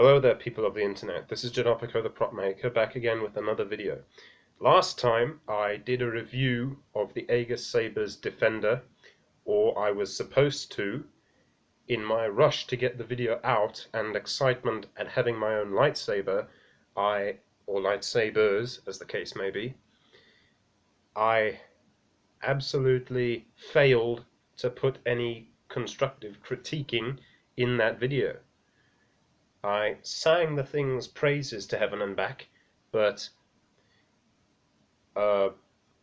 Hello there, people of the internet. This is Janopico the Prop Maker, back again with another video. Last time I did a review of the Aegis Sabers Defender, or I was supposed to. In my rush to get the video out and excitement at having my own lightsaber, or lightsabers as the case may be, I absolutely failed to put any constructive critiquing in that video. I sang the thing's praises to heaven and back, but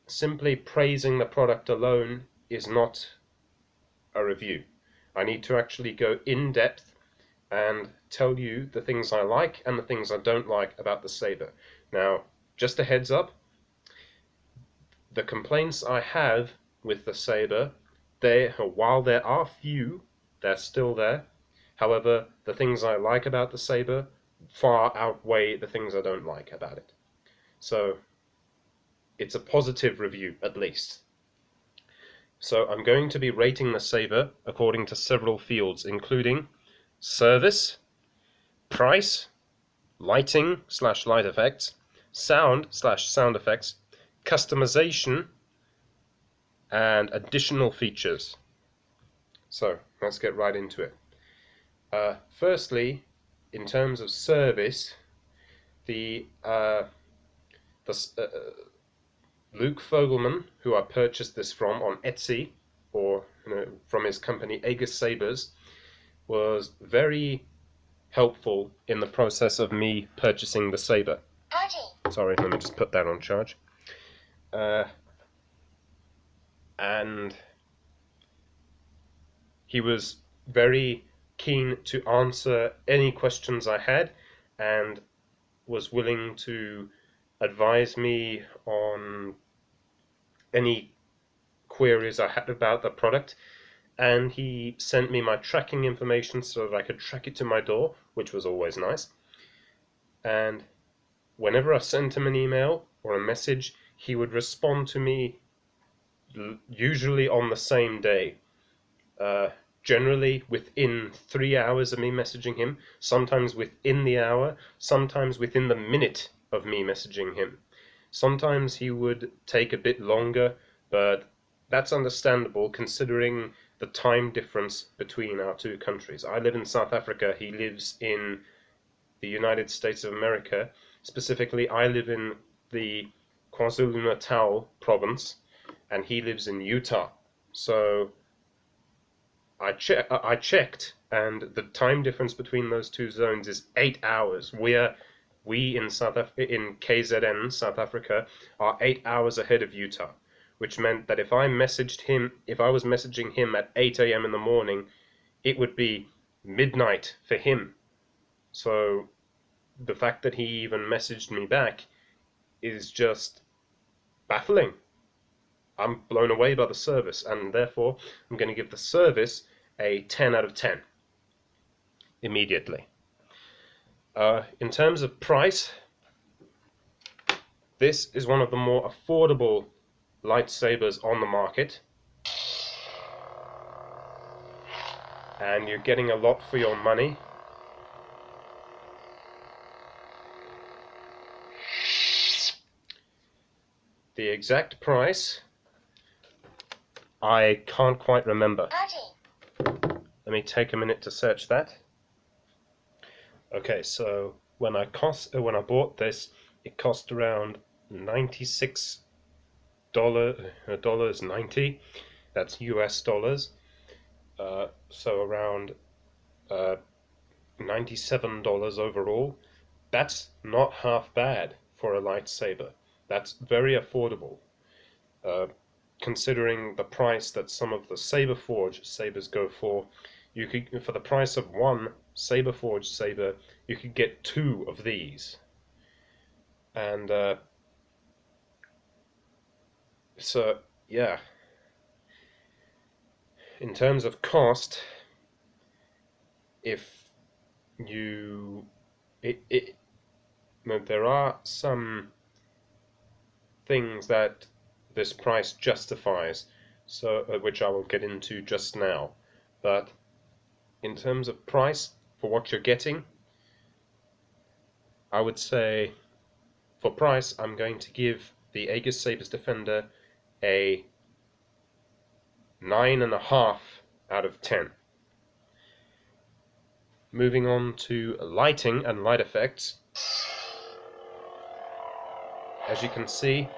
simply praising the product alone is not a review. I need to actually go in depth and tell you the things I like and the things I don't like about the saber. Now, just a heads up, the complaints I have with the saber, while there are few, they're still there. However, the things I like about the saber far outweigh the things I don't like about it. So, it's a positive review, at least. So, I'm going to be rating the saber according to several fields, including service, price, lighting/light effects, sound/sound effects, customization, and additional features. So, let's get right into it. Firstly, in terms of service, Luke Fogelman, who I purchased this from on Etsy, or from his company Aegis Sabers, was very helpful in the process of me purchasing the saber. Sorry, let me just put that on charge. And he was very keen to answer any questions I had and was willing to advise me on any queries I had about the product, and he sent me my tracking information so that I could track it to my door, which was always nice. And whenever I sent him an email or a message, he would respond to me usually on the same day. Generally within 3 hours of me messaging him, sometimes within the hour, sometimes within the minute of me messaging him. Sometimes he would take a bit longer, but that's understandable considering the time difference between our two countries. I live in South Africa, he lives in the United States of America. Specifically, I live in the KwaZulu-Natal province, and he lives in Utah. So I checked, and the time difference between those two zones is 8 hours. We in KZN, South Africa, are 8 hours ahead of Utah, which meant that if I was messaging him at 8 a.m. in the morning, it would be midnight for him. So the fact that he even messaged me back is just baffling. I'm blown away by the service, and therefore I'm going to give the service a 10 out of 10 immediately. In terms of price, this is one of the more affordable lightsabers on the market, and you're getting a lot for your money. The exact price I can't quite remember. Let me take a minute to search that. Okay, so when I bought this, it cost around $96.90. That's US dollars. So around $97 overall. That's not half bad for a lightsaber. That's very affordable. Considering the price that some of the Saberforge sabers go for, for the price of one Saberforge saber, you could get 2 of these. And so yeah, in terms of cost, there are some things that this price justifies, which I will get into just now. But in terms of price, for what you're getting, I would say for price, I'm going to give the Aegis Sabers Defender a 9.5 out of 10. Moving on to lighting and light effects. As you can see,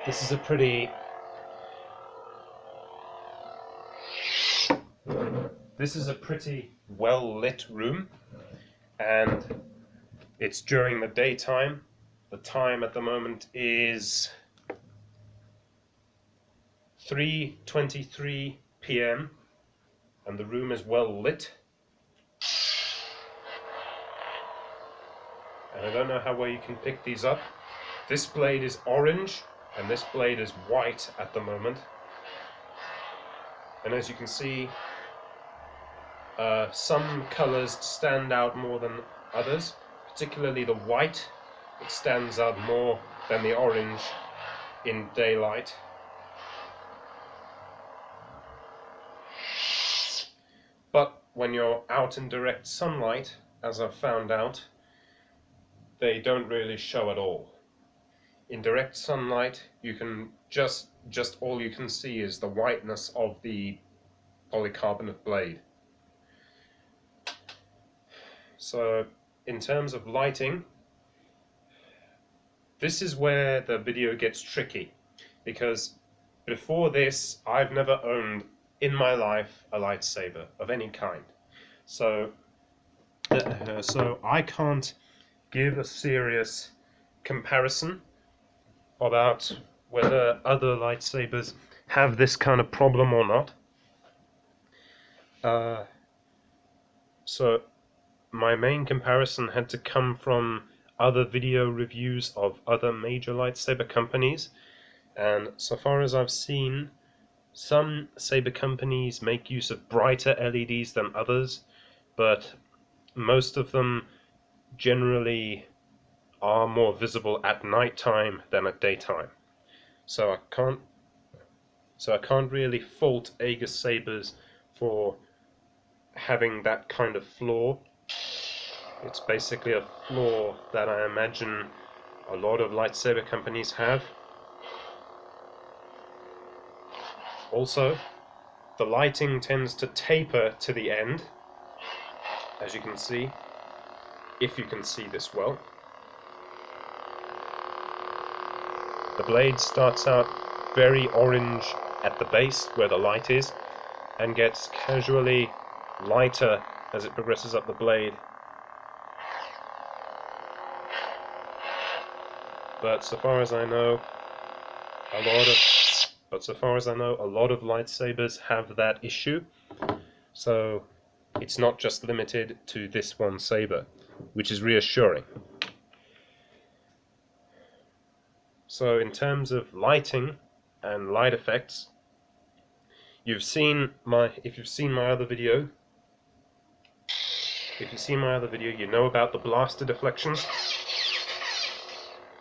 this is a pretty well lit room, and it's during the daytime. The time at the moment is 3:23 p.m. and the room is well lit. And I don't know how well you can pick these up. This blade is orange and this blade is white at the moment. And as you can see, some colors stand out more than others, particularly the white. It stands out more than the orange in daylight. But when you're out in direct sunlight, as I've found out, they don't really show at all. In direct sunlight, you can just all you can see is the whiteness of the polycarbonate blade. So in terms of lighting, this is where the video gets tricky, because before this I've never owned in my life a lightsaber of any kind. So I can't give a serious comparison about whether other lightsabers have this kind of problem or not. So my main comparison had to come from other video reviews of other major lightsaber companies, and so far as I've seen, some saber companies make use of brighter LEDs than others, but most of them generally are more visible at night time than at daytime. So I can't really fault Aegis sabers for having that kind of flaw. It's basically a flaw that I imagine a lot of lightsaber companies have. Also, the lighting tends to taper to the end, as you can see, if you can see this well. The blade starts out very orange at the base where the light is, and gets casually lighter as it progresses up the blade. But so far as I know, a lot of lightsabers have that issue, so it's not just limited to this one saber, which is reassuring. So in terms of lighting and light effects, if you've seen my other video, you know about the blaster deflections,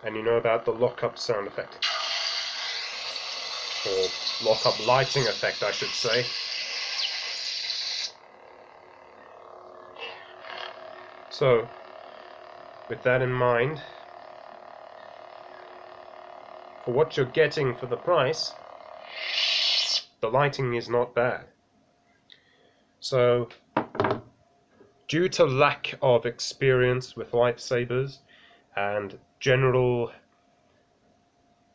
and you know about the lock-up sound effect, or lock-up lighting effect, I should say. So, with that in mind, for what you're getting for the price, the lighting is not bad. So, due to lack of experience with lightsabers and general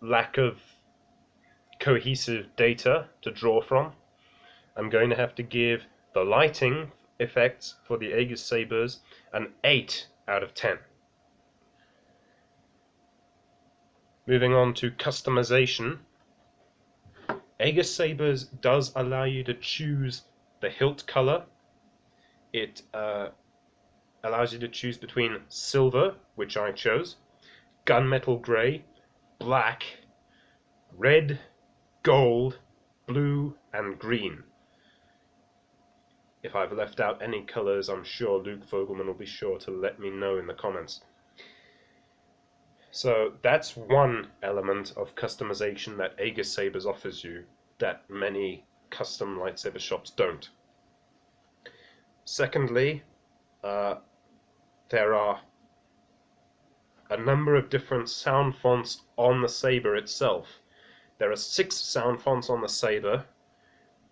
lack of cohesive data to draw from, I'm going to have to give the lighting effects for the Aegis sabers an 8 out of 10. Moving on to customization, Aegis sabers does allow you to choose the hilt color. It allows you to choose between silver, which I chose, gunmetal grey, black, red, gold, blue, and green. If I've left out any colors, I'm sure Luke Fogelman will be sure to let me know in the comments. So that's one element of customization that Aegis Sabers offers you that many custom lightsaber shops don't. Secondly, there are a number of different sound fonts on the saber itself. There are 6 sound fonts on the saber,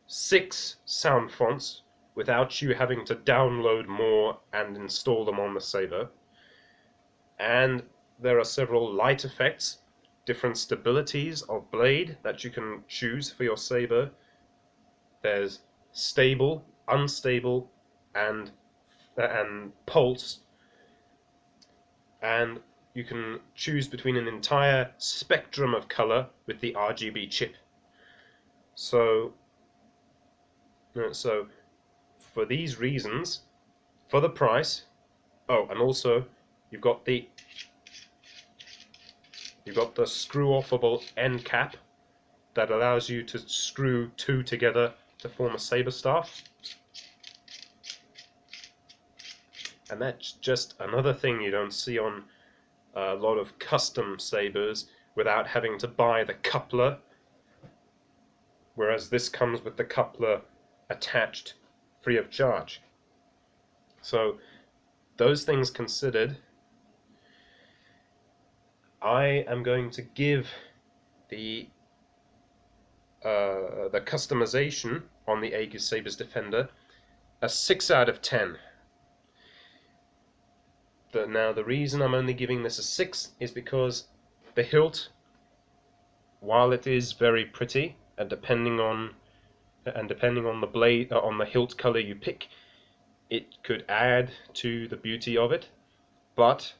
6 sound fonts without you having to download more and install them on the saber. And there are several light effects, different stabilities of blade that you can choose for your saber. There's stable, unstable, and pulse, and you can choose between an entire spectrum of color with the RGB chip. So for these reasons, for the price, oh, and also you've got the screw-offable end cap that allows you to screw 2 together to form a saber staff. And that's just another thing you don't see on a lot of custom sabers without having to buy the coupler, whereas this comes with the coupler attached free of charge. So those things considered, I am going to give the customization on the Aegis Sabers Defender a 6 out of 10. Now the reason I'm only giving this a 6 is because the hilt, while it is very pretty, and depending on the blade, on the hilt color you pick, it could add to the beauty of it, but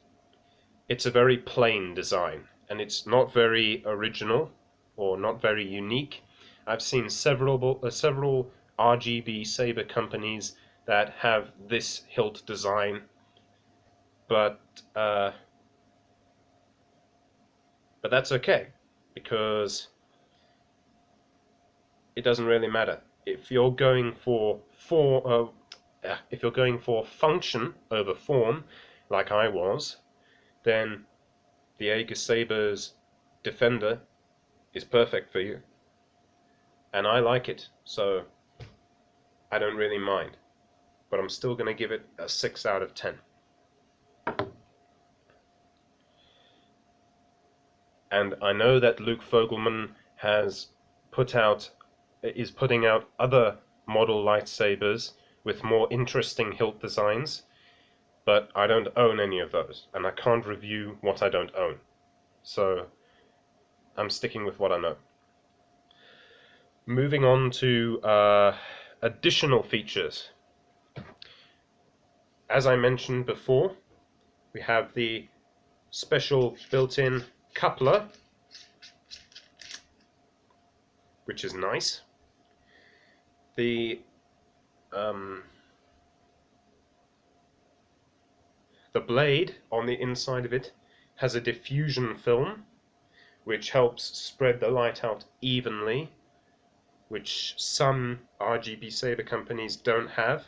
it's a very plain design, and it's not very original or not very unique. I've seen several RGB saber companies that have this hilt design, but that's okay, because it doesn't really matter. If you're going for function over form, like I was, then the Aegis Sabers Defender is perfect for you. And I like it, so I don't really mind. But I'm still going to give it a 6 out of 10. And I know that Luke Fogelman is putting out other model lightsabers with more interesting hilt designs, but I don't own any of those, and I can't review what I don't own. So I'm sticking with what I know. Moving on to additional features. As I mentioned before, we have the special built-in coupler, which is nice. The blade on the inside of it has a diffusion film, which helps spread the light out evenly, which some RGB saber companies don't have.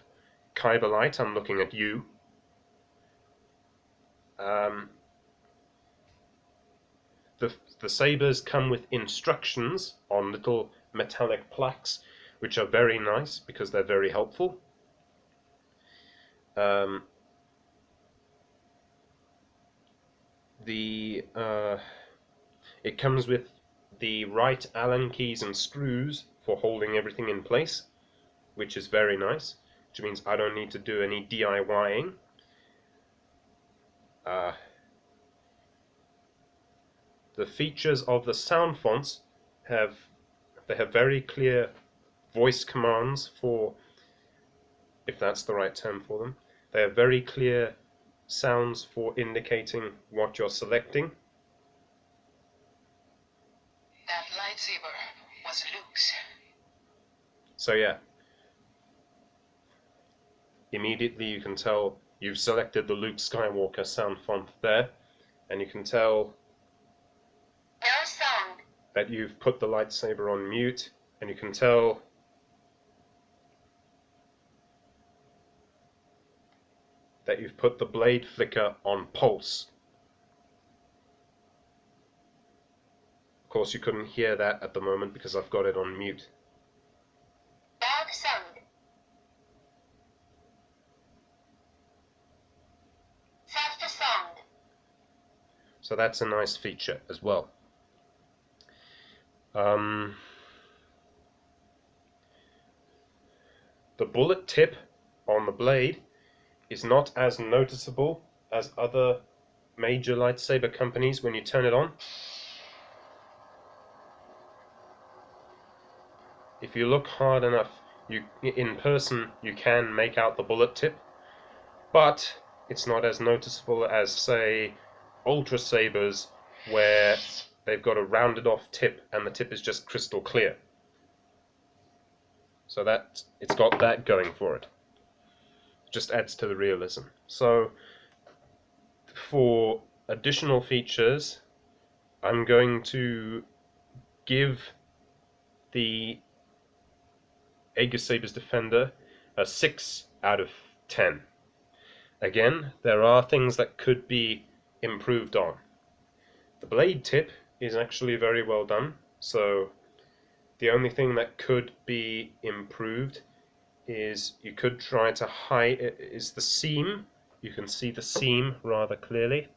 Kyberlight, I'm looking at you. The sabers come with instructions on little metallic plaques, which are very nice because they're very helpful. It comes with the right Allen keys and screws for holding everything in place, which is very nice, which means I don't need to do any DIYing. The features of the sound fonts have very clear voice commands for, if that's the right term for them. They have very clear sounds for indicating what you're selecting. That lightsaber was Luke's. So yeah, immediately you can tell you've selected the Luke Skywalker sound font there, and you can tell No sound. that you've put the lightsaber on mute, and you can tell that you've put the blade flicker on pulse. Of course, you couldn't hear that at the moment because I've got it on mute. Loud sound. Softer sound. So that's a nice feature as well. The bullet tip on the blade is not as noticeable as other major lightsaber companies when you turn it on. If you look hard enough, in person you can make out the bullet tip, but it's not as noticeable as, say, Ultra Sabers, where they've got a rounded off tip and the tip is just crystal clear. So that it's got that going for it. Just adds to the realism. So for additional features, I'm going to give the Aegis Sabers Defender a 6 out of 10. Again, there are things that could be improved on. The blade tip is actually very well done, so the only thing that could be improved is you could try to hide is the seam. You can see the seam rather clearly.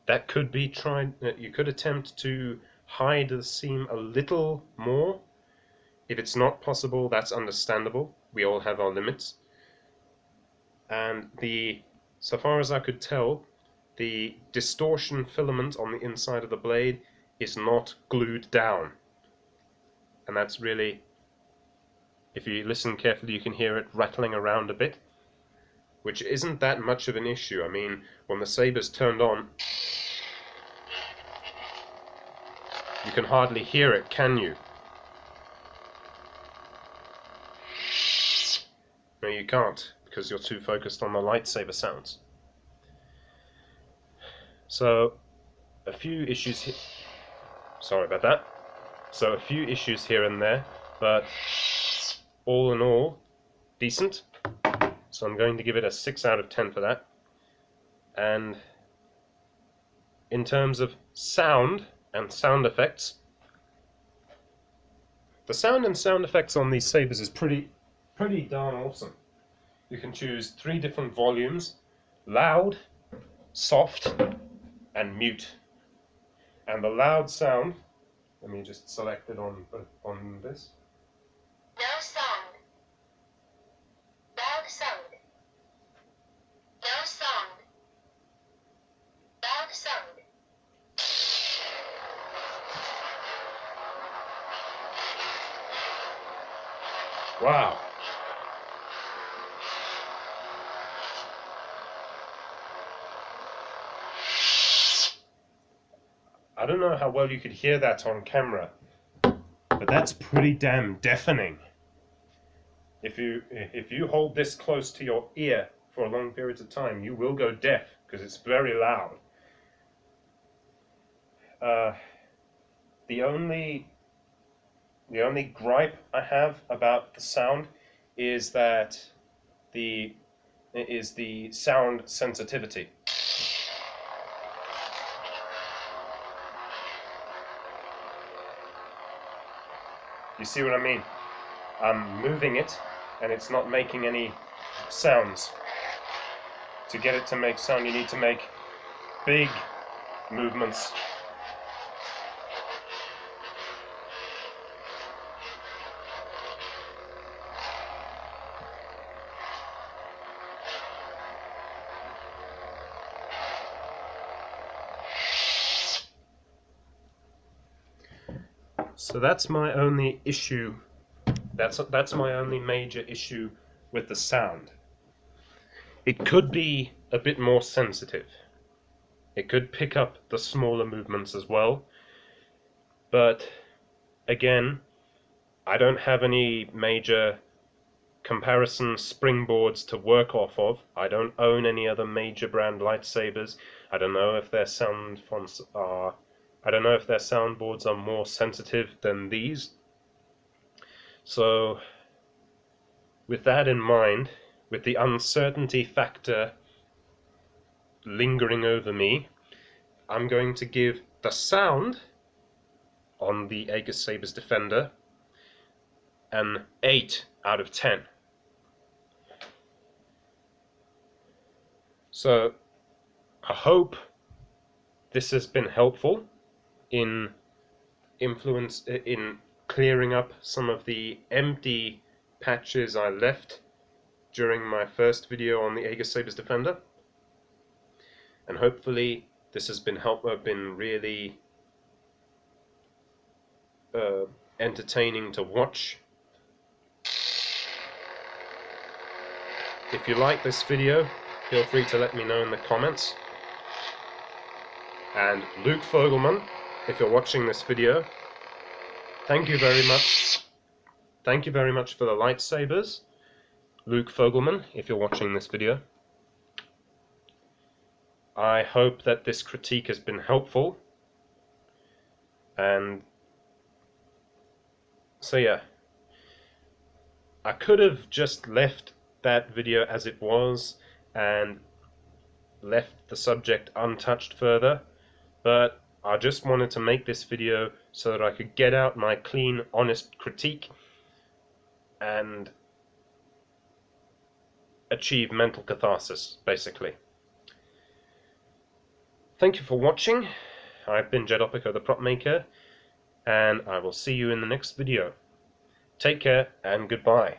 That could be tried. You could attempt to hide the seam a little more. If it's not possible, that's understandable. We all have our limits. And so far as I could tell, the distortion filament on the inside of the blade is not glued down. And that's really, if you listen carefully, you can hear it rattling around a bit, which isn't that much of an issue. I mean, when the saber's turned on, you can hardly hear it, can you? No, you can't, because you're too focused on the lightsaber sounds. So, a few issues here. Sorry about that. So, a few issues here and there, but all in all, decent. So, I'm going to give it a 6 out of 10 for that. And in terms of sound and sound effects, the sound and sound effects on these sabers is pretty darn awesome. You can choose 3 different volumes: loud, soft, and mute. And the loud sound, let me just select it on this. No sound. Loud sound. No sound. Loud sound. Wow. I don't know how well you could hear that on camera, but that's pretty damn deafening. If you hold this close to your ear for long periods of time, you will go deaf because it's very loud. The only gripe I have about the sound is that the sound sensitivity. You see what I mean? I'm moving it and it's not making any sounds. To get it to make sound, you need to make big movements. So that's my only issue. That's my only major issue with the sound. It could be a bit more sensitive. It could pick up the smaller movements as well. But again, I don't have any major comparison springboards to work off of. I don't own any other major brand lightsabers. I don't know if their sound fonts are I don't know if their soundboards are more sensitive than these. So, with that in mind, with the uncertainty factor lingering over me, I'm going to give the sound on the Aegis Sabers Defender an 8 out of 10. So, I hope this has been helpful in clearing up some of the empty patches I left during my first video on the Aegis Sabers Defender, and hopefully this has been really entertaining to watch. If you like this video, feel free to let me know in the comments. And Luke Fogelman, if you're watching this video, thank you very much. Thank you very much for the lightsabers. Luke Fogelman, if you're watching this video. I hope that this critique has been helpful. And so yeah, I could have just left that video as it was and left the subject untouched further, but I just wanted to make this video so that I could get out my clean, honest critique and achieve mental catharsis, basically. Thank you for watching. I've been Jedopico the Prop Maker, and I will see you in the next video. Take care and goodbye.